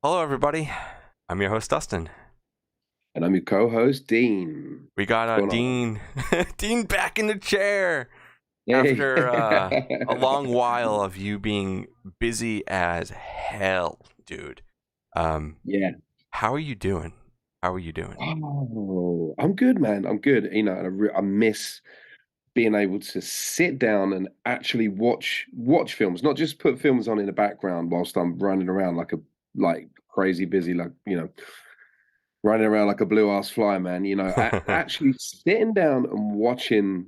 Hello, everybody. I'm your host, Dustin. And I'm your co-host, Dean. We got What's going on? Dean, Dean back in the chair Hey. after a long while of you being busy as hell, dude. Um, Yeah. how are you doing? How are you doing? Oh, I'm good, man. I'm good. And I miss being able to sit down and actually watch films, not just put films on in the background whilst I'm running around like crazy busy, running around like a blue ass fly, man. Actually sitting down and watching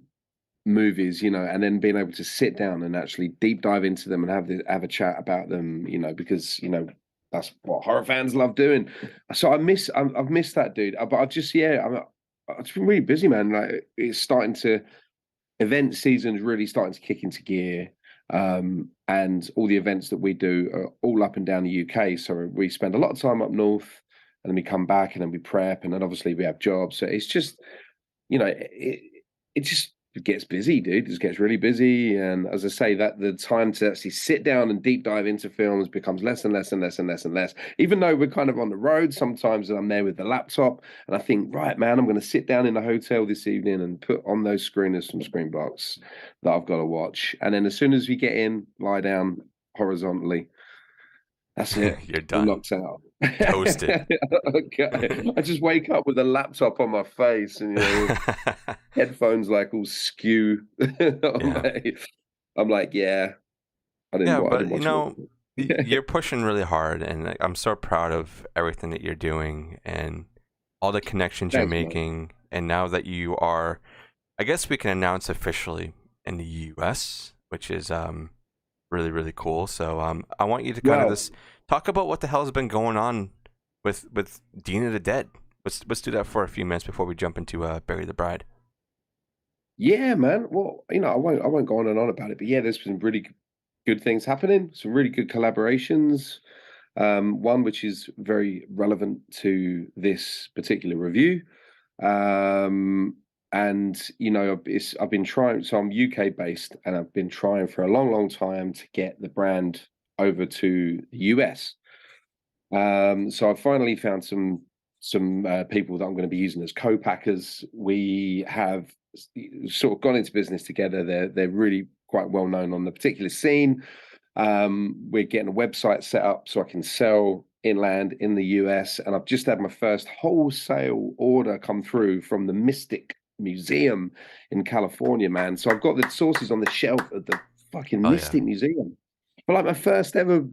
movies, and then being able to sit down and actually deep dive into them and have a chat about them, because that's what horror fans love doing. So I've missed that, dude. But I've just I've been really busy, man. Like it's starting to event season's really starting to kick into gear. And all the events that we do are all up and down the UK. So we spend a lot of time up north, and then we come back, and then we prep, and then obviously we have jobs. So it's just it just gets busy, dude. It just gets really busy. And as I say, that the time to actually sit down and deep dive into films becomes less and less and less and less and less. Even though we're kind of on the road, sometimes I'm there with the laptop and I think, right, man, I'm going to sit down in the hotel this evening and put on those screeners from Screenbox that I've got to watch. And then as soon as we get in, lie down horizontally. That's it. You're All done. knocked out. Toasted. Okay. I just wake up with a laptop on my face and headphones like all skew. Yeah. I'm like, yeah, Yeah, I but didn't watch all. you're pushing really hard, and like, I'm so proud of everything that you're doing and all the connections you're Thanks, man. making. And now that you are, I guess we can announce officially in the US, which is really really cool. So I want you to kind of Well, just talk about what the hell has been going on with Dean of the Dead. Let's do that for a few minutes before we jump into Bury the Bride. yeah, man. Well, I won't go on and on about it, but yeah, there's been really good things happening. Some really good collaborations. One which is very relevant to this particular review. And I've been trying. So I'm UK based, and I've been trying for a long, long time to get the brand over to the US. So I've finally found some people that I'm going to be using as co-packers. We have sort of gone into business together. They're really quite well known on the particular scene. We're getting a website set up so I can sell inland in the US, and I've just had my first wholesale order come through from the Mystic Museum in California, man. So I've got the sources on the shelf at the fucking Oh yeah, Mystic Museum. But like my first ever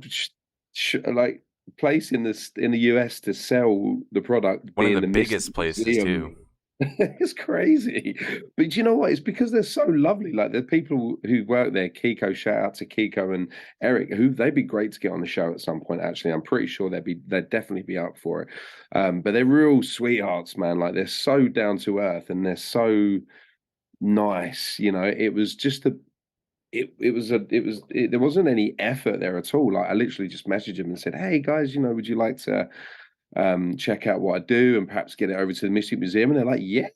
like place in the US to sell the product one of being the the Mystic biggest places too. Museum. It's crazy. But you know what? It's because they're so lovely. Like the people who work there, Kiko, shout out to Kiko and Eric, who they'd be great to get on the show at some point, actually. I'm pretty sure they'd definitely be up for it. But they're real sweethearts, man. Like they're so down to earth and they're so nice. It was just there wasn't any effort there at all. Like I literally just messaged him and said, "Hey guys, would you like to check out what I do and perhaps get it over to the Mystic Museum?" And they're like, "Yeah,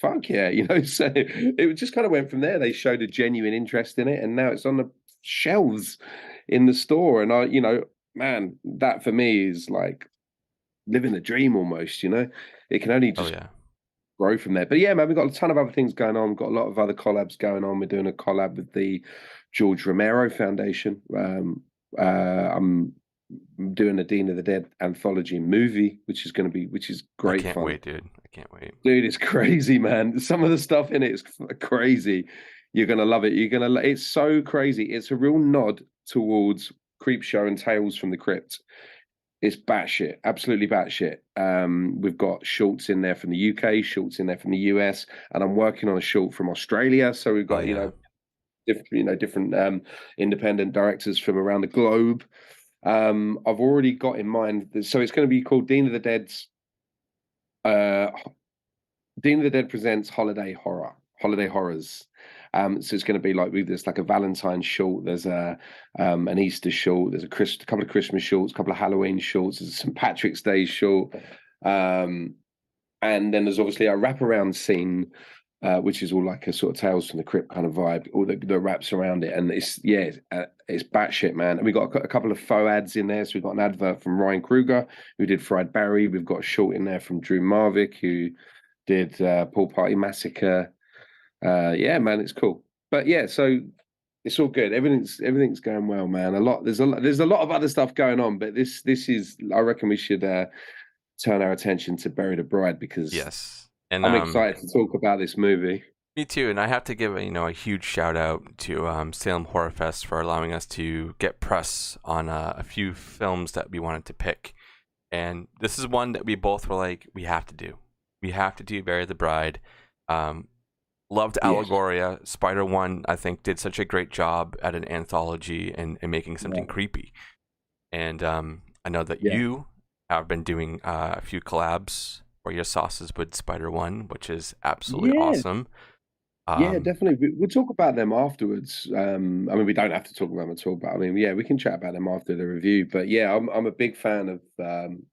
fuck yeah." So it just kind of went from there. They showed a genuine interest in it, and now it's on the shelves in the store. And man, that for me is like living a dream almost. It can only Oh just yeah. grow from there. But yeah, man, we've got a ton of other things going on. We've got a lot of other collabs going on. We're doing a collab with the George Romero Foundation. I'm doing a Dean of the Dead anthology movie, which is I great can't fun. wait, dude. I can't wait. Dude, it's crazy, man. Some of the stuff in it is crazy. You're gonna love it. It's so crazy. It's a real nod towards Creepshow and Tales from the Crypt. It's batshit, absolutely batshit. We've got shorts in there from the UK, shorts in there from the US, and I'm working on a short from Australia. So we've Oh got, yeah. different independent directors from around the globe. I've already got in mind, so it's going to be called uh, Dean of the Dead presents Holiday Horrors. So it's going to be like there's like a Valentine short, there's an Easter short, there's a couple of Christmas shorts, a couple of Halloween shorts, there's a St. Patrick's Day short, and then there's obviously a wraparound scene which is all like a sort of Tales from the Crypt kind of vibe, all the wraps around it, and it's batshit, man. And we got a couple of faux ads in there. So we've got an advert from Ryan Kruger, who did Fried Barry. We've got a short in there from Drew Marvick, who did Pool Party Massacre. Yeah, man, it's cool. But yeah, so it's all good. Everything's going well, man. There's a lot of other stuff going on, but this is, I reckon we should turn our attention to Bury the Bride, because Yes, and I'm excited to talk about this movie. me too. And I have to give a huge shout out to Salem Horror Fest for allowing us to get press on a few films that we wanted to pick. And this is one that we both were like, we have to do. We have to do Bury the Bride. Loved Allegoria. Spider-1, I think, did such a great job at an anthology and making something creepy. And I know that you have been doing a few collabs for your sauces with Spider-1, which is absolutely awesome. Yeah, definitely. We'll talk about them afterwards. I mean, we don't have to talk about them at all, but I mean, yeah, we can chat about them after the review. But yeah, I'm a big fan of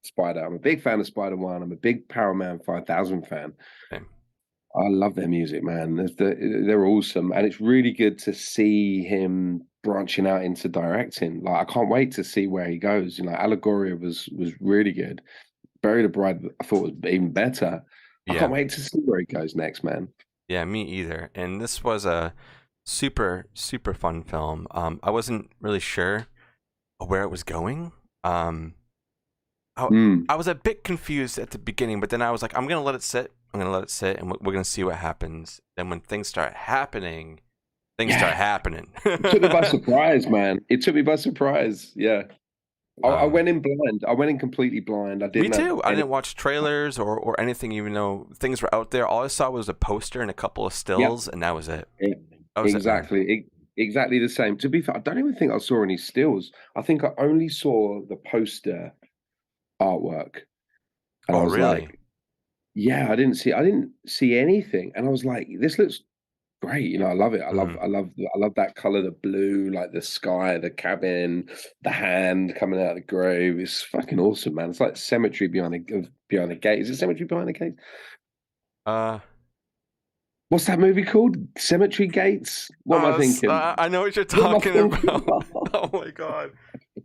Spider. I'm a big fan of Spider-1. I'm a big Power Man 5000 fan. Same. I love their music, man. They're awesome, and it's really good to see him branching out into directing. Like, I can't wait to see where he goes. Allegoria was really good. Bury the Bride, I thought, was even better. I can't wait to see where he goes next, man. Yeah, me either. And this was a super, super fun film. I wasn't really sure where it was going. I was a bit confused at the beginning, but then I was like, I'm gonna let it sit. And we're gonna see what happens. Then when things start happening, start happening. It took me by surprise, man. It took me by surprise. Yeah. I went in blind. I went in completely blind. Me too. I didn't watch trailers or anything, even though things were out there. All I saw was a poster and a couple of stills, and that was it. Exactly the same. To be fair, I don't even think I saw any stills. I think I only saw the poster artwork. And I was really? like, yeah, I didn't see anything. And I was like, this looks great. I love it. I love that color, the blue, like the sky, the cabin, the hand coming out of the grave. It's fucking awesome, man. It's like cemetery behind the gate. Is it Cemetery Behind the Gate? What's that movie called? Cemetery Gates? What am I thinking? I know what you're talking about. Oh my god.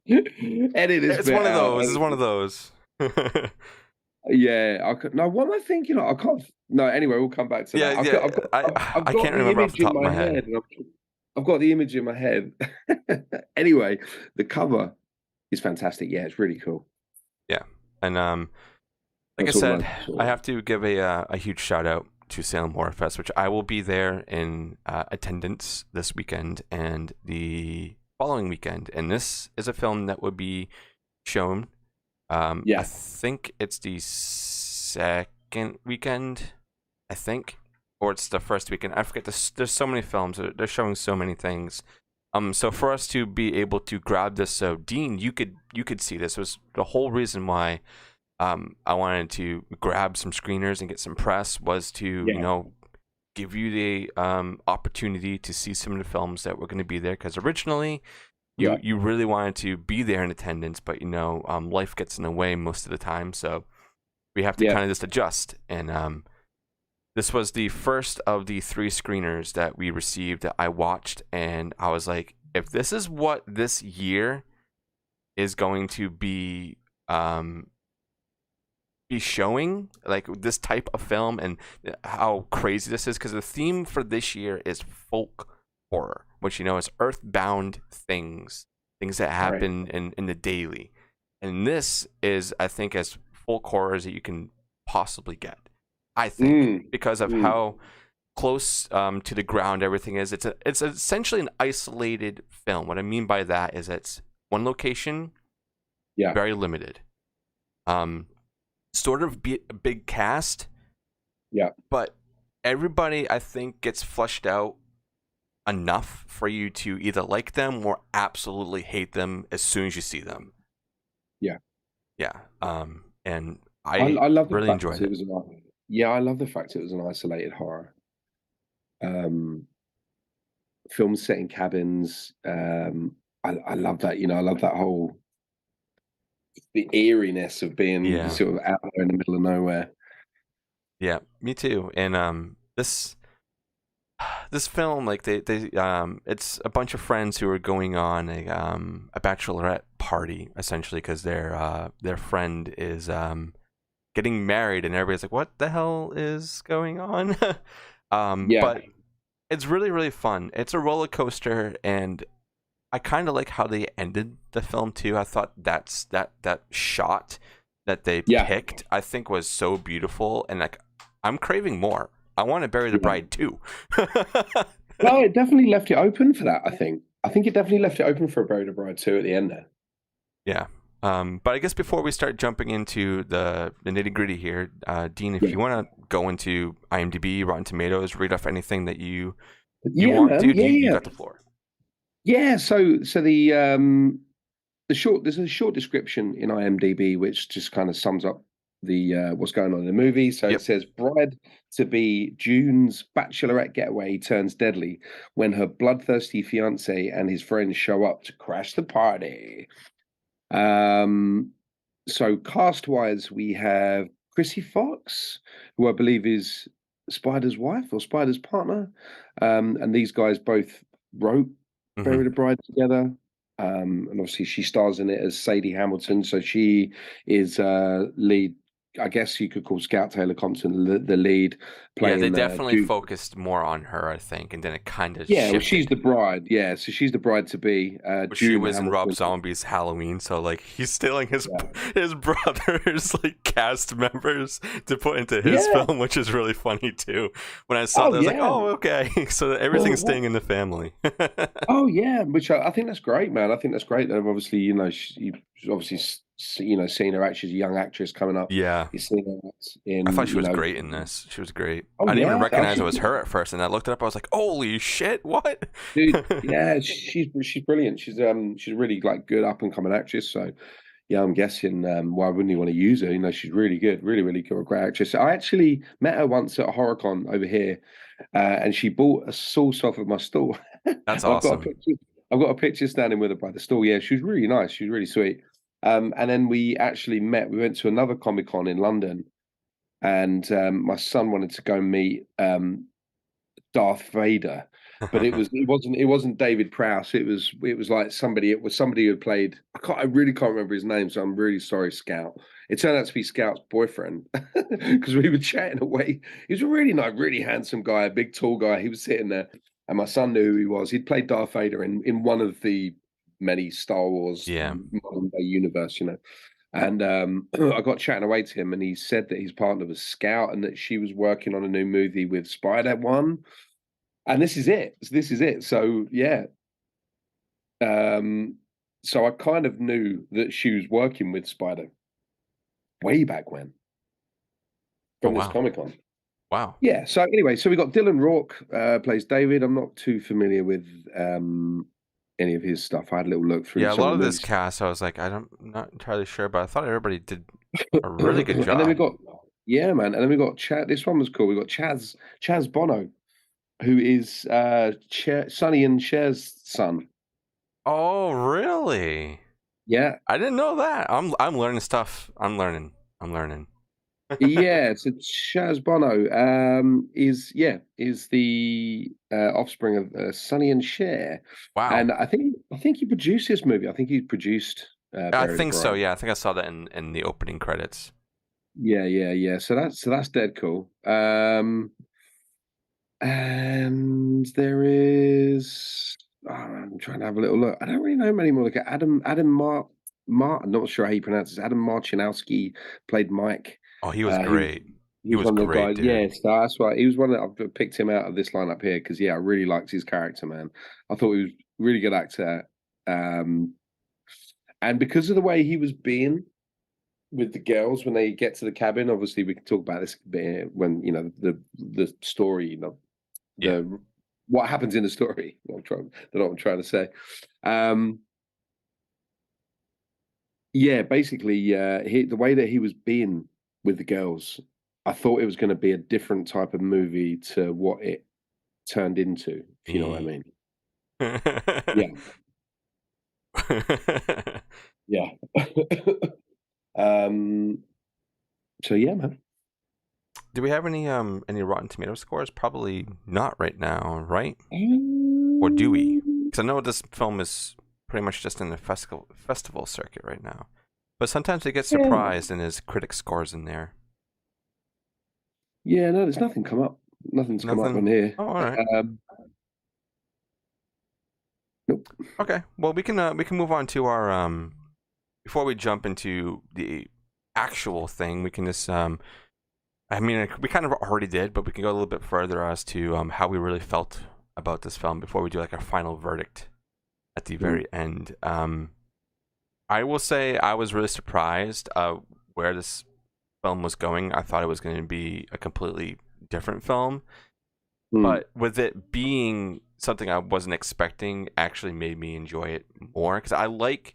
Edit this. It's one of those. It's one of those. Yeah, no, what am I thinking? I can't. No, anyway, we'll come back to that. I can't remember off the top of my head. I've got the image in my head. Anyway, the cover is fantastic. Yeah, it's really cool. Yeah, and like I said, I have to give a huge shout out to Salem Horror Fest, which I will be there in attendance this weekend and the following weekend. And this is a film that would be shown. I think it's the second weekend, or it's the first weekend. I forget. There's so many films. They're showing so many things. So for us to be able to grab this, so Dean, you could see this. It was the whole reason why I wanted to grab some screeners and get some press, was to give you the opportunity to see some of the films that were going to be there, because originally you really wanted to be there in attendance, but life gets in the way most of the time, so we have to kind of just adjust. And this was the first of the 3 screeners that we received that I watched, and I was like, if this is what this year is going to be showing, like this type of film, and how crazy this is, because the theme for this year is folk horror, which is earthbound things that happen in the daily, and this is, I think, as folk horror as you can possibly get, I think, because of how close to the ground everything is. It's essentially an isolated film. What I mean by that is it's one location, very limited, sort of a big cast, but everybody, I think, gets fleshed out enough for you to either like them or absolutely hate them as soon as you see them. And I love really enjoyed it. I love the fact it was an isolated horror. Films set in cabins. I love that. I love that whole, the eeriness of being sort of out there in the middle of nowhere. Yeah, me too. And this this film, like it's a bunch of friends who are going on a bachelorette party essentially because their friend is getting married, and everybody's like, "What the hell is going on?" Yeah, But it's really really fun. It's a roller coaster, and I kind of like how they ended the film too. I thought that shot that they yeah, picked, I think, was so beautiful, and like I'm craving more. I want to bury the yeah. bride too. Well, it definitely left it open for that. I think it definitely left it open for a Buried Bride too at the end there. Yeah. But I guess before we start jumping into the nitty gritty here, Dean, if Yeah, you want to go into IMDb, Rotten Tomatoes, read off anything that you yeah, want man. to, Yeah, you yeah, got the floor. yeah. So the short there's a short description in IMDb which just kind of sums up the what's going on in the movie. So it Yep. says bride to be June's bachelorette getaway turns deadly when her bloodthirsty fiance and his friends show up to crash the party. Um, so cast wise, we have Chrissy Fox, who I believe is Spider's wife or Spider's partner, and these guys both wrote Hmm. Bury the Bride together. And obviously, she stars in it as Sadie Hamilton. So she is lead. I guess you could call Scout Taylor Compton the lead, Yeah, they playing definitely Duke. focused more on her, I think, and then it kind of Yeah, well, she's shifted. the bride. Yeah, so she's the bride to be. She June was in Rob Hamilton. Zombie's Halloween, so like he's stealing Yeah, his brother's like cast members to put into his yeah. film, which is really funny too. When I saw Oh that, I was like, yeah. oh okay, so everything's staying in the family. Oh yeah, which I think that's great, man. I think that's great. That obviously, you've obviously seen her act. She's a young actress coming up. Yeah, You've seen her act I in, thought she was great in this. She was great. oh I didn't even yeah, oh, recognize it was her at first, and I looked it up. I was like, holy shit, what? dude, yeah, she's brilliant. She's a really like good up and coming actress. So yeah, I'm guessing why wouldn't you want to use her? She's really good, really really good, great actress. I actually met her once at a HorrorCon over here, and she bought a sauce off of my stall. That's I've got a awesome. picture. I've got a picture standing with her by the stall. Yeah, she was really nice. She was really sweet. And then we actually met. We went to another Comic Con in London, and my son wanted to go meet Darth Vader, but it wasn't David Prowse. It was like somebody. It was somebody who played. I really can't remember his name, so I'm really sorry, Scout. It turned out to be Scout's boyfriend because we were chatting away. He was a really nice, really handsome guy, a big tall guy. He was sitting there, and my son knew who he was. He'd played Darth Vader in one of the many Star Wars Yeah. modern day universe. And I got chatting away to him, and he said that his partner was Scout, and that she was working on a new movie with Spider One, and this is it. This is it. So yeah. Um, so I kind of knew that she was working with Spider way back when Oh from this wow, Comic Con. wow. Yeah. So anyway, so we got Dylan Rourke plays David. I'm not too familiar with any of his stuff. I had a little look through Yeah, a some lot of of the this movies, cast, I was like, I'm not entirely sure, but I thought everybody did a really good and then we job. got yeah, man, and then we got Chad. This one was cool. We got Chaz Bono, who is Sonny and Cher's son. Oh, really? Yeah, I didn't know that. I'm learning stuff. I'm learning. I'm learning. yeah, so Chaz Bono is the offspring of Sonny and Cher, Wow. and I think he produced this movie. I think he produced I Bury the think so. Bride. Yeah, I think I saw that in the opening credits. Yeah, yeah, yeah. So that's dead cool. And there is I'm trying to have a little look. I don't really know many more. Look at Adam I'm not sure how you pronounce it. Adam Marchinowski played Mike. Oh, he was He was great. he He was was one of the great, guys. dude. Yeah, so that's why he was one that I've picked him out of this lineup here because yeah, I really liked his character, man. I thought he was a really good actor. Um, and because of the way he was being with the girls when they get to the cabin, obviously we can talk about this a bit when the story, Yeah. the what happens in the story. What I'm trying to say. Um, yeah, basically, the way that he was being with the girls, I thought it was going to be a different type of movie to what it turned into, if you know what I mean. Yeah, yeah. um, so yeah, man. Do we have any Rotten Tomato scores? Probably not right now, right? Or do we? Um, Because I know this film is pretty much just in the festival circuit right now. But sometimes they get yeah, surprised and there's critic scores in there. yeah. No, there's nothing come up. Nothing's come up on Nothing. here. Oh, all right. Nope. Okay. Well, we can move on to our before we jump into the actual thing. We can just I mean, we kind of already did, but we can go a little bit further as to how we really felt about this film before we do like our final verdict at the Mm. very end. I will say I was really surprised where this film was going. I thought it was going to be a completely different film, Mm. but with it being something I wasn't expecting, actually made me enjoy it more because I like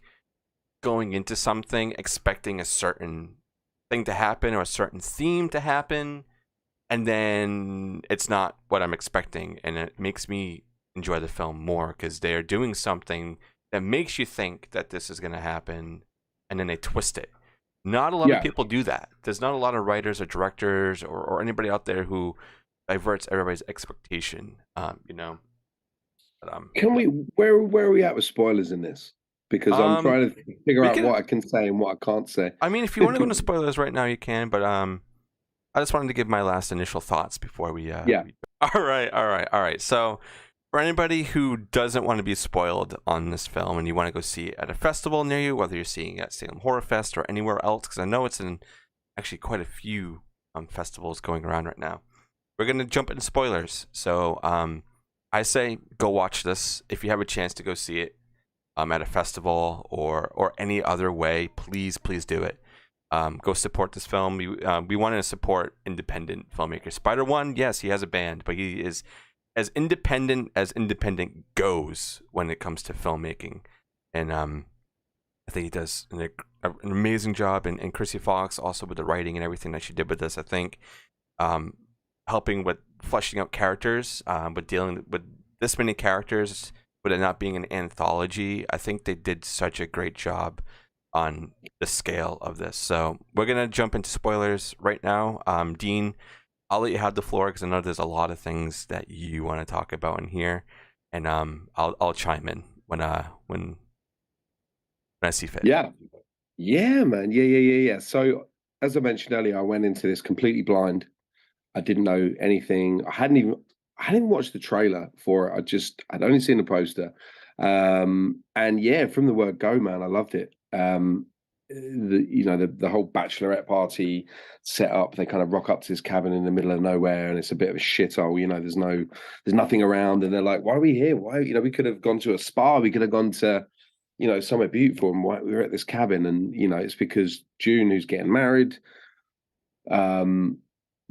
going into something expecting a certain thing to happen or a certain theme to happen, and then it's not what I'm expecting, and it makes me enjoy the film more because they are doing something that makes you think that this is going to happen, and then they twist it. Not a lot of Yeah. people do that. There's not a lot of writers or directors or anybody out there who diverts everybody's expectation. But, Can we? Where are we at with spoilers in this? Because I'm um, trying to figure we out what can. I can say and what I can't say. I mean, if you want to go into spoilers right now, you can. But I just wanted to give my last initial thoughts before we. Yeah. All right. So, for anybody who doesn't want to be spoiled on this film and you want to go see it at a festival near you, whether you're seeing it at Salem Horror Fest or anywhere else, because I know it's in actually quite a few festivals going around right now, we're gonna jump into spoilers. So, I say go watch this if you have a chance to go see it at a festival or any other way. Please do it. Go support this film. We want to support independent filmmakers. Spider-One, yes, he has a band, but he is as independent goes when it comes to filmmaking. And I think he does an amazing job. And Chrissy Fox also with the writing and everything that she did with this. I think helping with fleshing out characters, but dealing with this many characters, with it not being an anthology, I think they did such a great job on the scale of this. So we're gonna jump into spoilers right now. Dean, I'll let you have the floor because I know there's a lot of things that you want to talk about in here, and I'll chime in when I see fit. Yeah. Yeah, man. Yeah. So as I mentioned earlier, I went into this completely blind. I didn't know anything. I hadn't even watched the trailer for it. I'd only seen the poster. And yeah, from the word go, man, I loved it. The whole bachelorette party set up, they kind of rock up to this cabin in the middle of nowhere and it's a bit of a shithole. There's nothing around, and they're like, why are we here? Why, we could have gone to a spa, we could have gone to somewhere beautiful, and why we were at this cabin. And it's because June, who's getting married,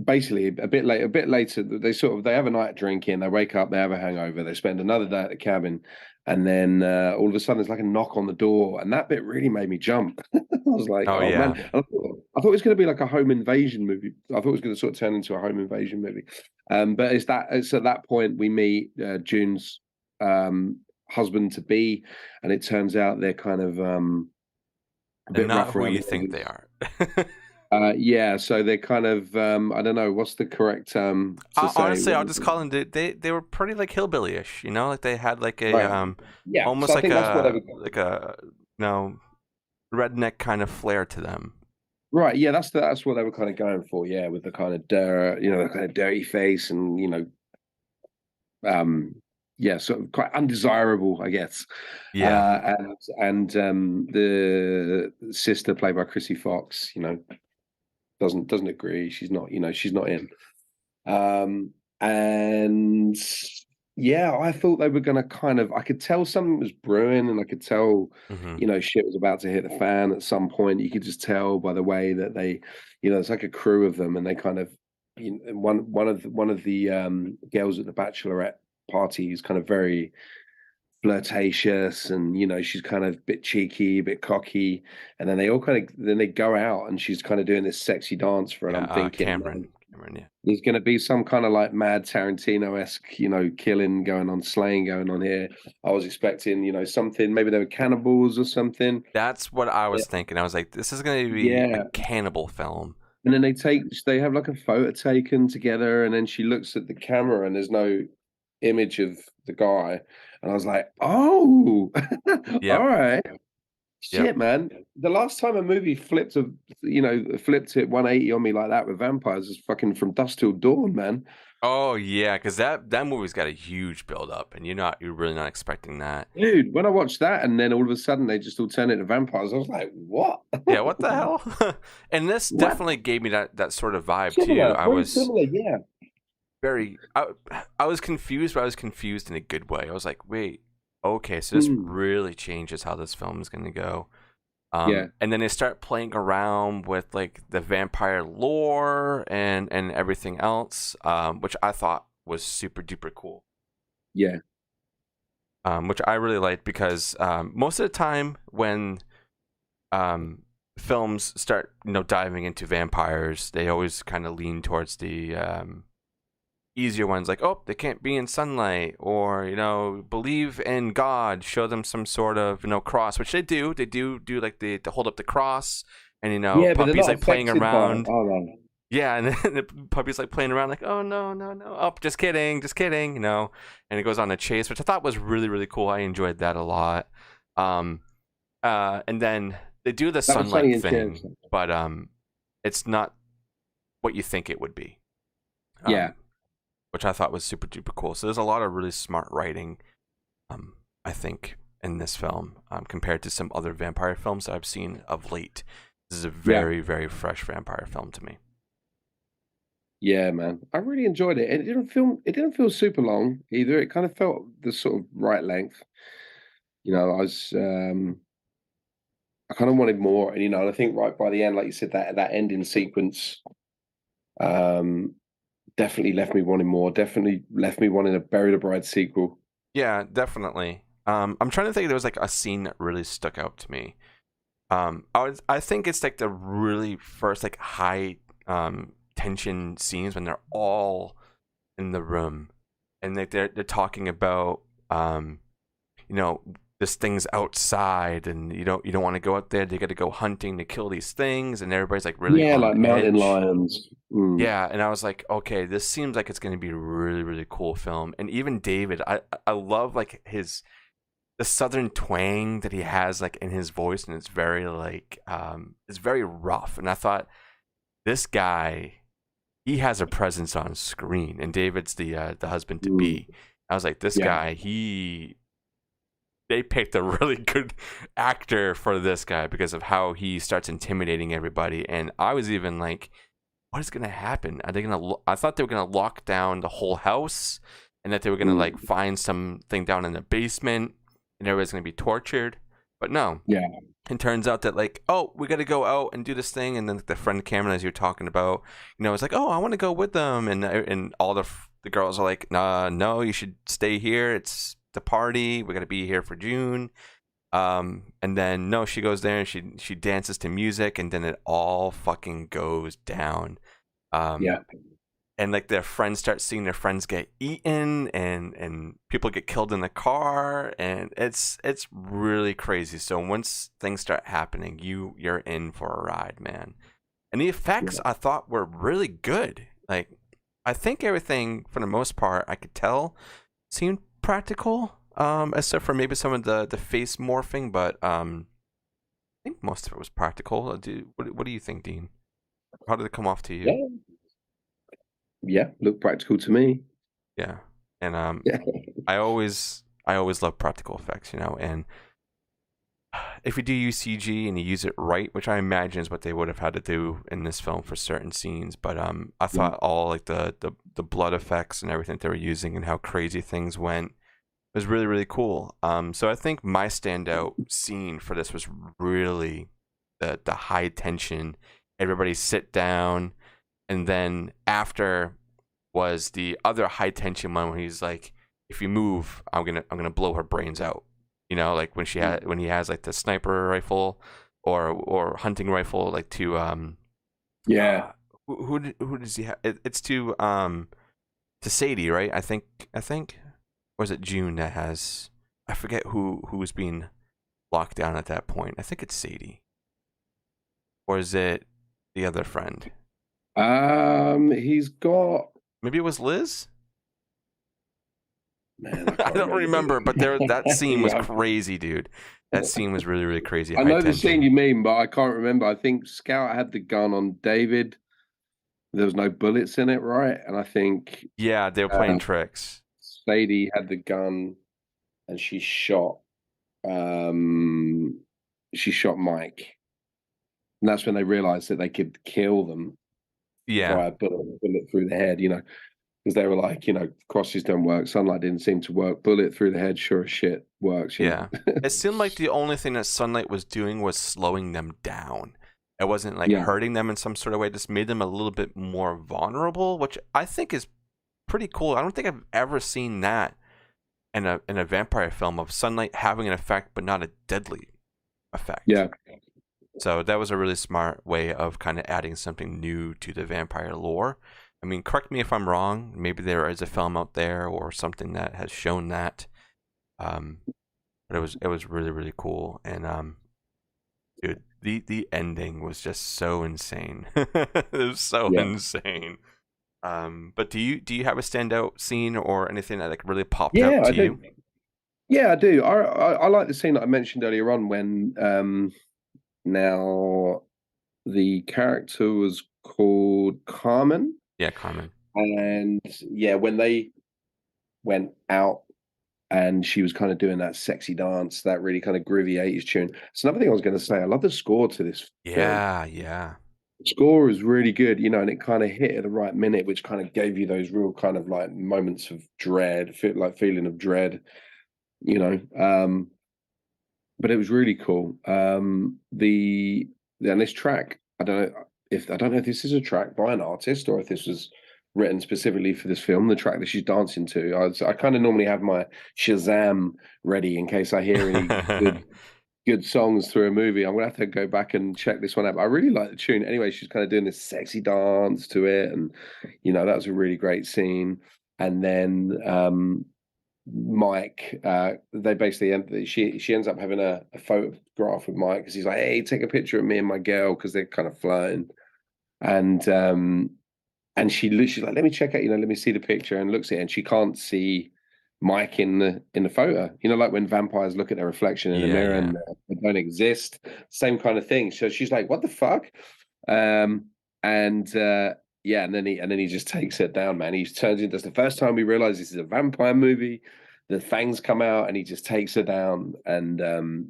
basically a bit later, they have a night drinking, they wake up, they have a hangover, they spend another day at the cabin, and then all of a sudden there's like a knock on the door, and that bit really made me jump. I was like, Oh oh yeah, man. I thought it was going to be like a home invasion movie. I thought it was going to sort of turn into a home invasion movie. But it's at that point we meet June's husband to be, and it turns out they're kind of a and bit not rough who around you the think edges. they are. Yeah, so they're kind of I don't know what's the correct to say. Honestly, I'll just call them. They were pretty like hillbilly-ish, like they had like a Right. Yeah, so almost I think that's what they were. like a redneck kind of flair to them. Right, yeah, that's what they were kind of going for. Yeah, with the kind of the kind of dirty face, and um, yeah, sort of quite undesirable, I guess. Yeah, And the sister, played by Chrissy Fox, doesn't agree. She's not in. And yeah, I thought they were going to I could tell something was brewing, and I could tell, hmm shit was about to hit the fan at some point. You could just tell by the way that they, it's like a crew of them, and they kind of, one of the girls at the bachelorette party is kind of very flirtatious, and she's kind of a bit cheeky, a bit cocky, and then they go out, and she's kind of doing this sexy dance for it. I'm thinking, Cameron, yeah. there's going to be some kind of like mad Tarantino-esque, killing going on, slaying going on here. I was expecting, something, maybe they were cannibals or something. That's what I Yeah. was thinking. I was like, this is going to be a Yeah. cannibal film. And then they have like a photo taken together, and then she looks at the camera, and there's no image of the guy, and I was like, oh, all Yep. right. Yep. Shit, man. The last time a movie flipped it 180 on me like that with vampires is fucking From Dusk Till Dawn, man. Oh yeah, because that movie's got a huge build up, and you're really not expecting that. Dude, when I watched that and then all of a sudden they just all turn into vampires, I was like, what? Yeah, what the hell? And this What? definitely gave me that sort of vibe too. Similar, very similar, yeah. I was confused, but I was confused in a good way. I was like, wait, okay, so this Mm, really changes how this film is going to go. yeah, And then they start playing around with like the vampire lore and everything else, which I thought was super duper cool. yeah, Which I really liked because most of the time when films start diving into vampires, they always kind of lean towards the easier ones, like, oh, they can't be in sunlight, or believe in God, show them some sort of cross, which they do like they hold up the cross, and yeah. But they're puppy's not like playing affected by it, around. are they? Yeah, and then the puppy's like playing around, like, oh no, no, no, oh, just kidding, and it goes on a chase, which I thought was really, really cool. I enjoyed that a lot. And then they do the That was funny sunlight in thing, Chelsea. but it's not what you think it would be. Yeah, Which I thought was super duper cool. So there's a lot of really smart writing, I think, in this film, compared to some other vampire films that I've seen of late. This is a yeah, very, very fresh vampire film to me. yeah, man. I really enjoyed it. And it didn't feel super long either. It kind of felt the sort of right length. I kind of wanted more, and and I think right by the end, like you said, that ending sequence um definitely left me wanting more. Definitely left me wanting a Bury the Bride sequel. Yeah, definitely. I'm trying to think if there was like a scene that really stuck out to me. I think it's like the really first like high tension scenes when they're all in the room, and they're talking about you know this thing's outside, and you don't want to go out there. They got to go hunting to kill these things, and everybody's like really Yeah, on like Mountain edge. Lions. Mm, Yeah, and I was like, okay, this seems like it's going to be a really, really cool film. And even David, I love like the southern twang that he has like in his voice, and it's very like it's very rough. And I thought, this guy, he has a presence on screen, and David's the husband to mm, be. I was like, this yeah, guy, they picked a really good actor for this guy because of how he starts intimidating everybody. And I was even like, what is going to happen? Are they going to I thought they were going to lock down the whole house, and that they were going to like mm, find something down in the basement, and everybody's going to be tortured. But no. yeah, It turns out that like, oh, we got to go out and do this thing, and then the friend Cameron, as you're talking about, it's like, oh, I want to go with them, and all the girls are like, nah, no, you should stay here. It's the party. We got to be here for June. And then no, she goes there and she dances to music, and then it all fucking goes down. Um, yeah, and like their friends start seeing their friends get eaten, and people get killed in the car, and it's really crazy. So once things start happening, you're in for a ride, man. And the effects yeah. I thought were really good. Like, I think everything for the most part I could tell seemed practical, except for maybe some of the face morphing, but I think most of it was practical. What do you think, Dean? How did it come off to you? Yeah, yeah, look practical to me. Yeah, and Yeah. I always love practical effects, and if you do use CG and you use it right, which I imagine is what they would have had to do in this film for certain scenes, but I Yeah. thought all like the blood effects and everything they were using and how crazy things went was really, really cool. So I think my standout scene for this was really the high tension, everybody sit down, and then after was the other high tension one where he's like, if you move, I'm gonna blow her brains out. Like when he has like the sniper rifle or hunting rifle, like to Yeah. who does he have? It's to Sadie, right? I think, or is it June that has? I forget who was being locked down at that point. I think it's Sadie, or is it the other friend? He's got, Maybe it was Liz. man, I I can't don't remember remember, but that scene was yeah, crazy, dude. That scene was really, really crazy, I high know the scene tension. you mean, but I can't remember. I think Scout had the gun on David. There was no bullets in it, right? And I think Yeah, they were playing tricks. Sadie had the gun, and um, she shot Mike, and that's when they realized that they could kill them Yeah, via bullet through the head. Because they were like, crosses don't work, sunlight didn't seem to work, bullet through the head, sure as shit works. yeah. It seemed like the only thing that sunlight was doing was slowing them down. It wasn't like Yeah, hurting them in some sort of way. It just made them a little bit more vulnerable, which I think is pretty cool. I don't think I've ever seen that in a vampire film, of sunlight having an effect but not a deadly effect. yeah, So that was a really smart way of kind of adding something new to the vampire lore. I mean, correct me if I'm wrong. Maybe there is a film out there or something that has shown that. Um, but it was really, really cool. And dude, the ending was just so insane. It was so yeah. insane. But do you have a standout scene or anything that like really popped Yeah, out I to do. you? Yeah, I do. I like the scene that I mentioned earlier on when now the character was called Carmen, Yeah, Carmen. and yeah, when they went out and she was kind of doing that sexy dance, that really kind of groovy 80s tune. It's another thing I was going to say. I love the score to this film. Yeah, yeah, The score is really good, and it kind of hit at the right minute, which kind of gave you those real kind of like moments of dread, feeling of dread, you know. But it was really cool. And this track, I don't know if this is a track by an artist or if this was written specifically for this film. The track that she's dancing to, I kind of normally have my Shazam ready in case I hear any good songs through a movie. I'm gonna have to go back and check this one out. But I really like the tune. Anyway, she's kind of doing this sexy dance to it, and that was a really great scene. And then Mike, they basically she ends up having a photograph with Mike because he's like, "Hey, take a picture of me and my girl," because they're kind of flirting, and she's like, "Let me check out, let me see the picture," and looks at it, and she can't see Mike in the photo. Like when vampires look at their reflection in a yeah, mirror yeah, and they don't exist, same kind of thing. So she's like, "What the fuck?" Um, and yeah, and then he just takes it down, man. He turns into, that's the first time we realize this is a vampire movie. The fangs come out and he just takes her down, and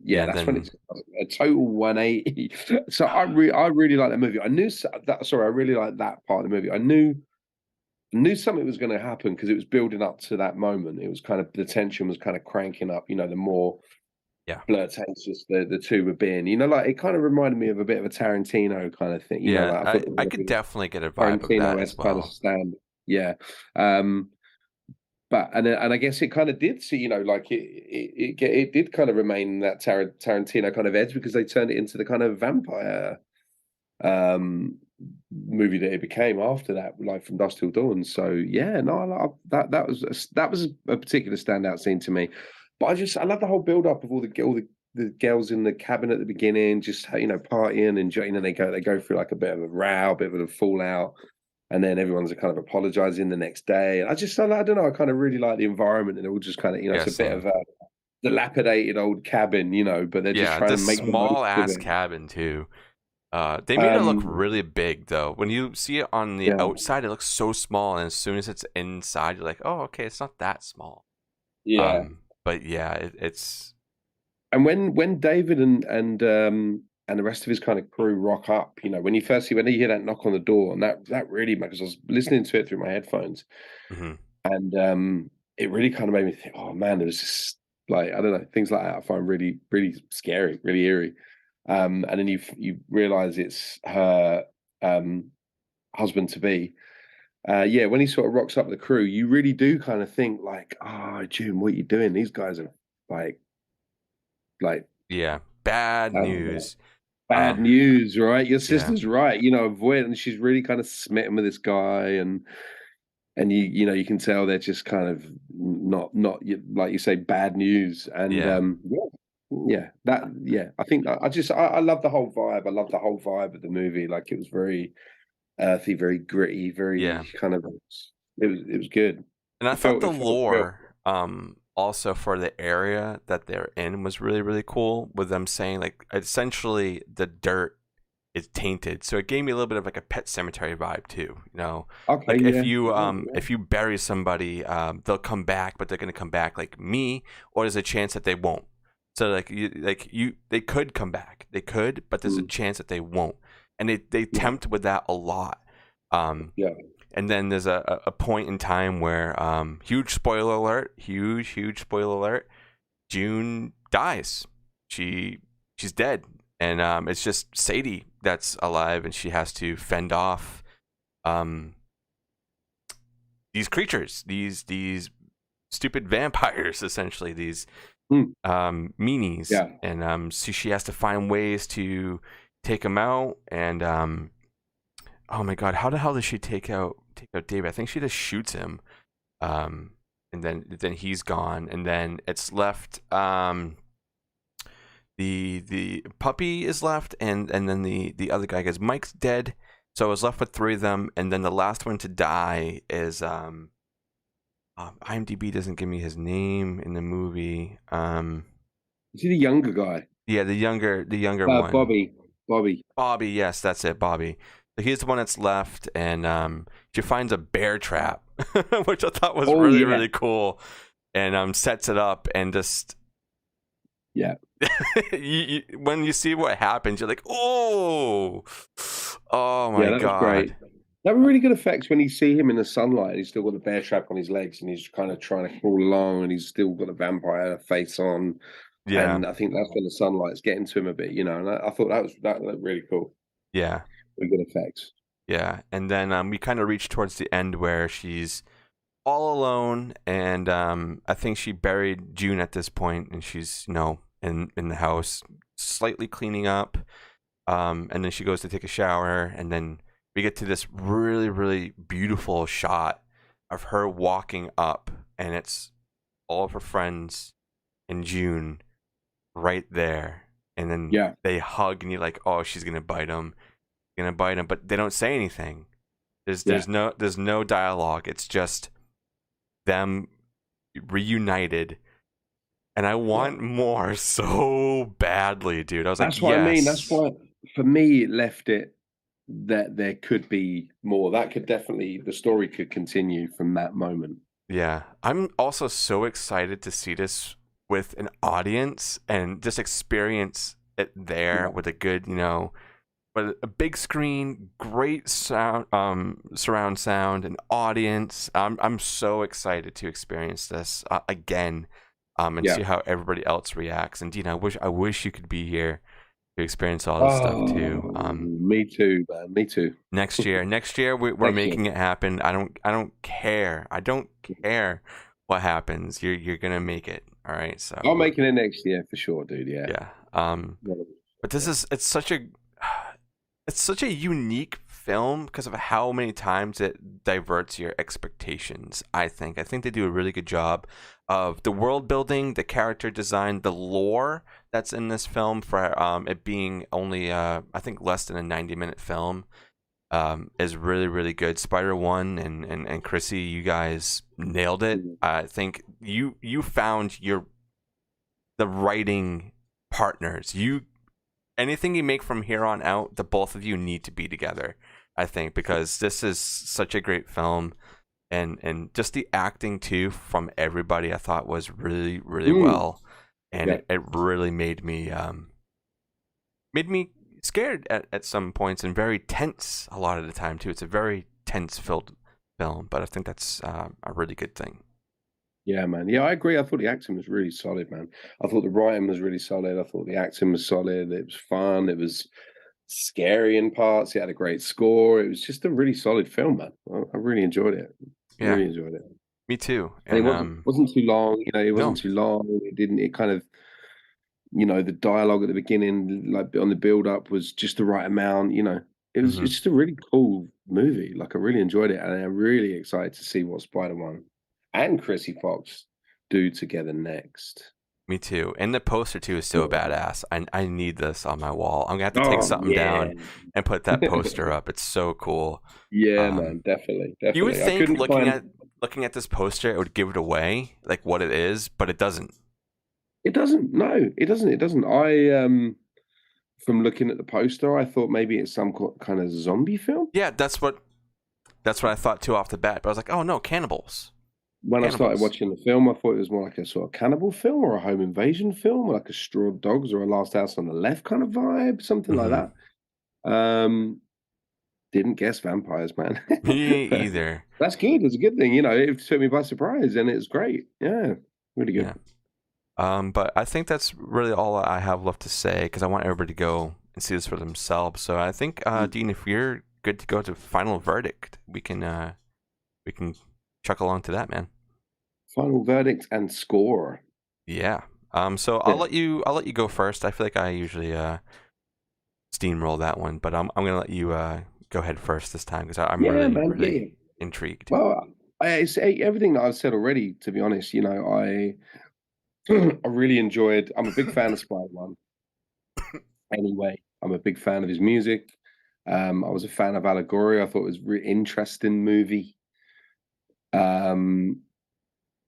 yeah. yeah, And that's when then it's a total 180. So I really like that movie. I knew that. Sorry, I really like that part of the movie. I knew something was going to happen because it was building up to that moment. It was kind of, the tension was kind of cranking up. The more yeah, flirtatious the two were being. Like it kind of reminded me of a bit of a Tarantino kind of thing. yeah. Like I I thought it I was could definitely get a a vibe of that as Tarantino-esque kind of well. stand. Yeah. Um, but I guess it kind of did see, like it did kind of remain that Tarantino kind of edge because they turned it into the kind of vampire um movie that it became after that, like From Dusk Till Dawn. So yeah, no, that. That was a particular standout scene to me. But I love the whole build up of all the girls in the cabin at the beginning, just partying, enjoying, and they go through like a bit of a row, a bit of a fallout, and then everyone's kind of apologizing the next day. And I don't know, I kind of really like the environment, and it all just kind of, Yeah, it's a bit same. of a dilapidated old cabin, but they're just Yeah, trying to this make the most small of ass it. cabin too. They made it look Um, really big though. When you see it on the yeah, outside, it looks so small, and as soon as it's inside, you're like, oh, okay, it's not that small. yeah. But yeah, it's And when David and the rest of his kind of crew rock up, when you hear that knock on the door, and that really, because I was listening to it through my headphones, mhm. and it really kind of made me think, oh man, there was just like, I don't know, things like that I find really, really scary, really eerie. And then you realize it's her husband to be. Yeah, when he sort of rocks up the crew, you really do kind of think like, oh, June, what are you doing? These guys are like like Yeah, bad uh, news. bad Um, news, right? Your yeah, sister's right. Avoid, and she's really kind of smitten with this guy, and you can tell they're just kind of not like you say, bad news. And yeah, I think I love the whole vibe. I love the whole vibe of the movie. Like it was very earthy, very gritty, Yeah. very kind of. It was good. And I It thought felt the it felt real. lore, also for the area that they're in was really, really cool with them saying like essentially the dirt is tainted. So it gave me a little bit of like a Pet Cemetery vibe too, you know. Okay, Like yeah, yeah, yeah. if you bury somebody, they'll come back, but they're gonna come back like me, or there's a chance that they won't. So they could come back. They could, but there's a Mm, chance that they won't. And they yeah, tempt with that a lot. Um yeah. and then there's a point in time where huge spoiler alert, huge spoiler alert, June dies. She's dead. And it's just Sadie that's alive, and she has to fend off um, these creatures, these stupid vampires, essentially these Mm, meanies, yeah. and so she has to find ways to take them out. And oh my god, how the hell does she take out David? I think she just shoots him, um, and then he's gone, and then it's left. The puppy is left, and then the other guy, because Mike's dead, so I was left with three of them, and then the last one to die is IMDb doesn't give me his name in the movie. Is he the younger guy? Yeah, the younger one, Bobby. Bobby. Bobby. Yes, that's it, Bobby. So he's the one that's left, and she finds a bear trap, which I thought was Oh really, yeah, really cool, and sets it up, and just yeah. when you see what happens, you're like, oh Yeah, my that was great. god, That were really good effects when you see him in the sunlight. He's still got the bear trap on his legs, and he's kind of trying to crawl along, and he's still got a vampire face on. yeah, And I think that's when the sunlight's getting to him a bit, you know. And I thought that looked really cool. yeah, Really good effects. yeah. And then we kind of reach towards the end where she's all alone, and I think she buried June at this point, and she's in the house, slightly cleaning up, and then she goes to take a shower, and then we get to this really, really beautiful shot of her walking up, and it's all of her friends and June right there, and then Yeah, they hug, and you're like, oh, she's gonna bite him, but they don't say anything. There's yeah, there's no there's no dialogue. It's just them reunited, and I yeah. want more so badly, dude. I was like, That's what I mean. That's yes. why, for me, it left it that there could be more. That could definitely, the story could continue from that moment. Yeah, I'm also so excited to see this with an audience and just experience it there Yeah. with a good, with a big screen, great sound, surround sound, and audience. I'm so excited to experience this again, and Yeah. see how everybody else reacts. And Dean, I wish you could be here to experience all this stuff too. Oh, me too, man. Me too. Next year we're Next year. making it happen. I don't care. I don't care what happens. You're gonna make it. All right. I'm So making it next year for sure, dude. Yeah. yeah. Well, But this yeah. is it's such a unique film because of how many times it diverts your expectations. I think they do a really good job of the world building, the character design, the lore that's in this film for it being only I think less than a 90-minute film, is really, really good. Spider One and Chrissy, you guys nailed it. Mm. I think you found the writing partners. Anything you make from here on out, the both of you need to be together. I think because this is such a great film, and just the acting too from everybody, I thought was really, really Mm. well, and Yeah. it really made me scared at some points, and very tense a lot of the time too. It's a very tense filled film, but I think that's a really good thing. Yeah, man. Yeah, I agree. I thought the acting was really solid, man. I thought the writing was really solid. I thought the acting was solid. It was fun. It was scary in parts. It had a great score. It was just a really solid film, man. I really enjoyed it. Yeah, Really enjoyed it. me too. And it And wasn't too long. You know, it wasn't no, too long. It didn't. It kind of, the dialogue at the beginning, like on the build up, was just the right amount. It's hmm just a really cool movie. Like I really enjoyed it, and I'm really excited to see what Spider-Man and Chrissy Fox do together next. Me too. And the poster too is so badass. I need this on my wall. I'm gonna have to take Oh something yeah, down and put that poster up. It's so cool. yeah, Um, man, definitely, you would definitely. I think couldn't find. looking at this poster, it would give it away, like what it is, but it doesn't. It doesn't. No, it doesn't. It doesn't. From looking at the poster, I thought maybe it's some kind of zombie film. Yeah, that's what I thought too off the bat. But I was like, oh no, cannibals, When I started cannibals. watching the film, I thought it was more like a sort of cannibal film or a home invasion film, or like a Straw Dogs or a Last House on the Left kind of vibe, something like Hmm. that. Um, didn't guess vampires, man. Me But either. that's good. It's a good thing, It took me by surprise, and it's great. Yeah, really good. Yeah. But I think that's really all I have left to say because I want everybody to go and see this for themselves. So I think, Dean, if you're good to go to final verdict, we can chuckle on to that, man. Final verdict and score. Yeah. So I'll let you go first. I feel like I usually steamroll that one, but I'm gonna let you go ahead first this time because I'm Yeah, really man. Yeah. really intrigued. Well, it's everything that I've said already. To be honest, I really enjoyed. I'm a big fan of Spider-Man. Anyway, I'm a big fan of his music. I was a fan of Allegoria. I thought it was a really interesting movie. Um,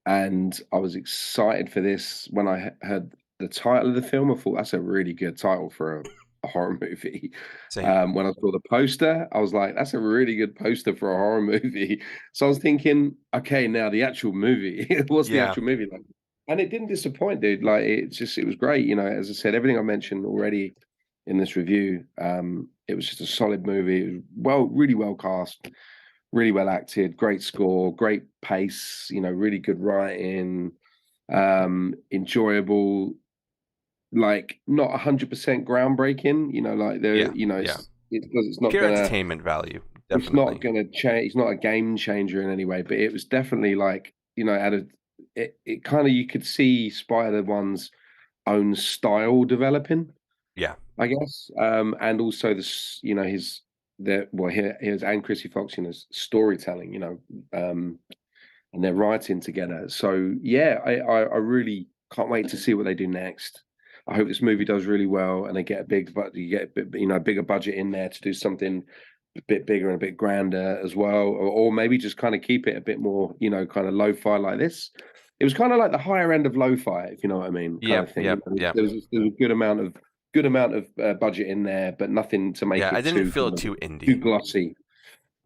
and I was excited for this when I heard the title of the film. I thought that's a really good title for a horror movie. Same. When I saw the poster, I was like, that's a really good poster for a horror movie. So I was thinking, okay, now the actual movie. What's the Yeah. actual movie like? And it didn't disappoint, dude. Like it was great. As I said, everything I mentioned already in this review. It was just a solid movie. It was really well cast, really well acted, great score, great pace, really good writing, enjoyable, like not 100% groundbreaking, like Yeah. Yeah. it's because Pure entertainment value, it's not definitely. gonna change, it's not a game changer in any way, but it was definitely like, it kind of, you could see Spider-One's own style developing, Yeah. I guess. And also this, his here's and Chrissy Fox, storytelling, and they're writing together. So yeah, I really can't wait to see what they do next. I hope this movie does really well, and they get a big, but you get a bit, bigger budget in there to do something a bit bigger and a bit grander as well, or maybe just kind of keep it a bit more, kind of lo-fi like this. It was kind of like the higher end of lo-fi, if you know what I mean, kind of Yep. thing. Yep. Yep. There was a good amount of budget in there, but nothing to make Yeah. I it didn't too feel kind it of too too indie. glossy.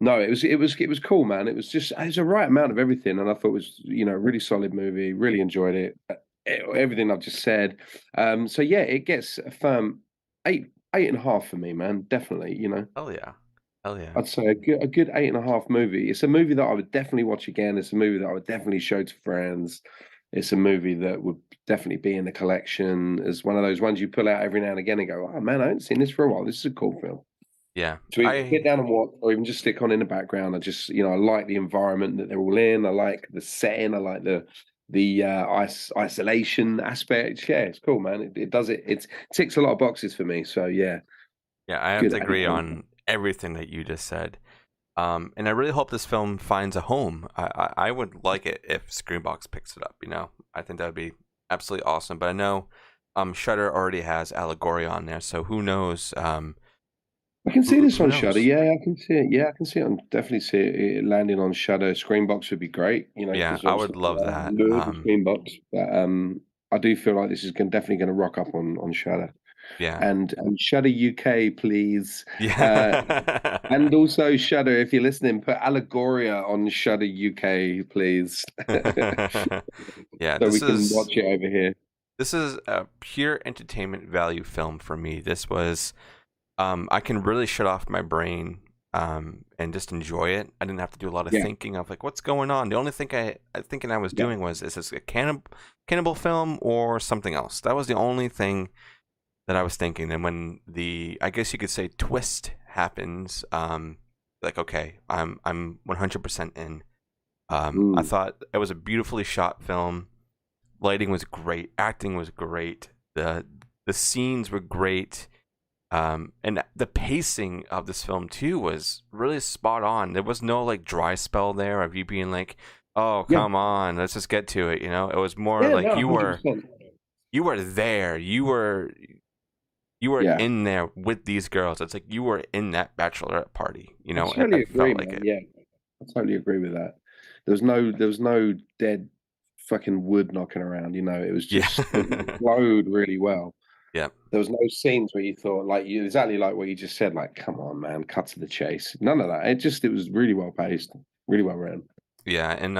No, it was cool, man. It was a right amount of everything, and I thought it was a really solid movie. Really enjoyed it. Everything I've just said. So yeah, it gets a firm 8.5 for me, man. Definitely. Hell yeah. Hell yeah. I'd say a good 8.5 movie. It's a movie that I would definitely watch again. It's a movie that I would definitely show to friends. It's a movie that would definitely be in the collection. It's one of those ones you pull out every now and again and go, "Oh man, I haven't seen this for a while. This is a cool film." Yeah. To either sit down and watch, or even just stick on in the background. I like the environment that they're all in. I like the setting. I like the isolation aspect. Yeah, it's cool, man. It does it. It ticks a lot of boxes for me. So yeah, Yeah. I have good to eight agree on. on everything that you just said. And I really hope this film finds a home. I would like it if Screenbox picks it up. I think that would be absolutely awesome. But I know, Shudder already has Allegoria on there, so who knows? I can see this Who on Shudder. knows? Yeah, I can see it. Yeah, I can see it. Definitely see it landing on Shudder. Screenbox would be great. Yeah, Because I obviously would love I that. love the Screenbox. But I do feel like this is definitely going to rock up on Shudder. Yeah, And Shudder UK, please. yeah, And also Shudder, if you're listening, put Allegoria on Shudder UK, please, yeah. so we can watch it over here. This is a pure entertainment value film for me. This was, I can really shut off my brain, and just enjoy it. I didn't have to do a lot of Yeah, thinking of like what's going on. The only thing I was yeah, doing was, is this a cannibal film or something else? That was the only thing that I was thinking. And when I guess you could say, twist happens, like okay, I'm 100% in. I mm, thought it was a beautifully shot film. Lighting was great, acting was great, the scenes were great, and the pacing of this film too was really spot on. There was no like dry spell there of you being like, "Oh, yeah, come on, let's just get to it." It was more yeah. like No, you were 100%. you were there. You were Yeah, in there with these girls. It's like you were in that bachelorette party, you I know. I totally agree, felt like man. it. Yeah, I totally agree with that. There was no dead fucking wood knocking around. You know, it was Yeah. just it flowed really well. Yeah. There was no scenes where you thought like you exactly like what you just said. Like, come on, man, cut to the chase. None of that. It was really well paced, really well written. Yeah, and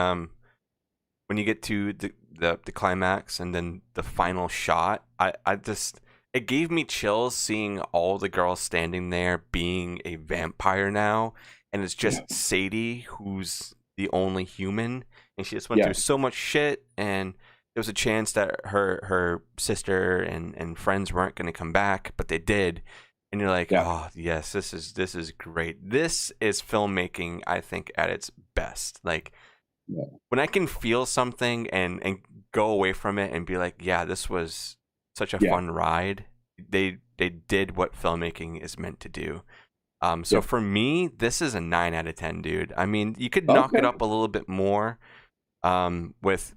when you get to the climax and then the final shot, I just it gave me chills seeing all the girls standing there being a vampire now, and it's Yeah, just Sadie who's the only human, and she just went yeah, through so much shit, and there was a chance that her sister and friends weren't going to come back, but they did. And you're like, yeah, oh yes, this is great. This is filmmaking, I think, at its best. Like yeah, when I can feel something and go away from it and be like, yeah, this was such a yeah, fun ride. They did what filmmaking is meant to do. So yeah. for me, this is a 9 out of 10, dude. I mean, you could knock it Okay. up a little bit more, with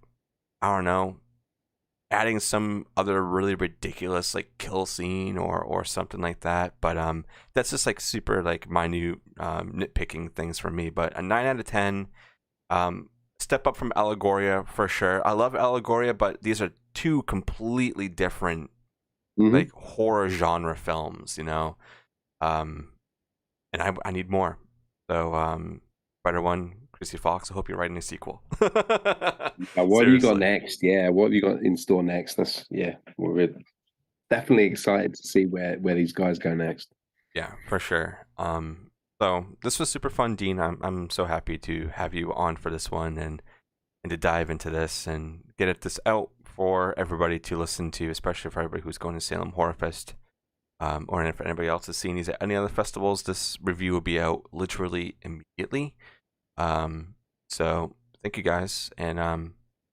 I don't know, adding some other really ridiculous like kill scene or something like that. But that's just like super like minute nitpicking things for me. But a 9 out of 10. Step up from Allegoria for sure. I love Allegoria, but these are two completely different Hmm. like horror genre films, you know. Um, and I need more. So, Spider One, Chrissy Fox. I hope you're writing a sequel. What have you got Seriously, next? Yeah, what have you got in store next? That's yeah, we're definitely excited to see where these guys go next. yeah, for sure. So this was super fun, Dean. I'm so happy to have you on for this one and to dive into this and this out for everybody to listen to, especially for everybody who's going to Salem Horror Fest, or if anybody else is seeing these at any other festivals. This review will be out literally immediately. Um, so thank you guys. And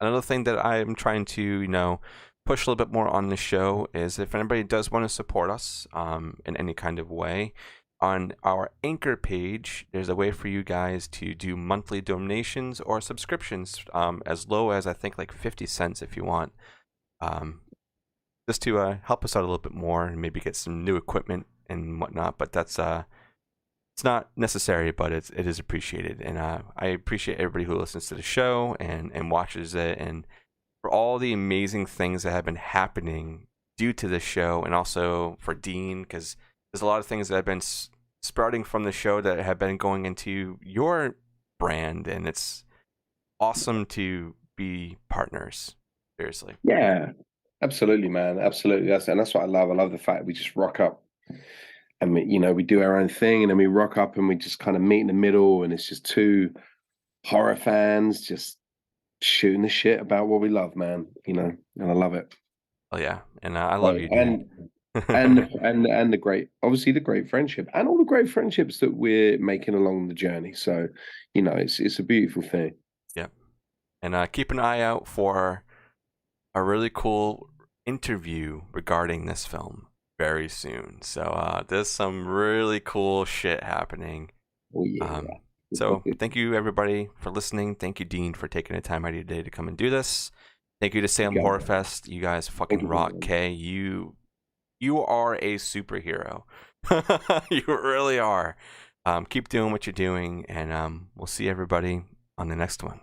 another thing that I'm trying to, push a little bit more on the show is if anybody does want to support us in any kind of way, on our Anchor page, there's a way for you guys to do monthly donations or subscriptions, as low as I think like 50 cents if you want, um, just to help us out a little bit more and maybe get some new equipment and whatnot. But that's it's not necessary, but it is appreciated, and I appreciate everybody who listens to the show and watches it, and for all the amazing things that have been happening due to this show, and also for Dean, because there's a lot of things that have been sprouting from the show that have been going into your brand, and it's awesome to be partners. Seriously. Yeah, absolutely, man. Absolutely. That's what I love. I love the fact we just rock up and we do our own thing, and then we rock up and we just kind of meet in the middle, and it's just two horror fans just shooting the shit about what we love, man. And I love it. Oh yeah, and I So, love you, Dean. and the great, obviously the great friendship and all the great friendships that we're making along the journey. So, it's a beautiful thing. Yep. And keep an eye out for a really cool interview regarding this film very soon. So there's some really cool shit happening. Oh yeah. Um, so thank you everybody for listening. Thank you, Dean, for taking the time out of your day to come and do this. Thank you to Salem You got Horror it. Fest. You guys Thank fucking you, rock, man. Kay. You are a superhero. You really are. Keep doing what you're doing, and we'll see everybody on the next one.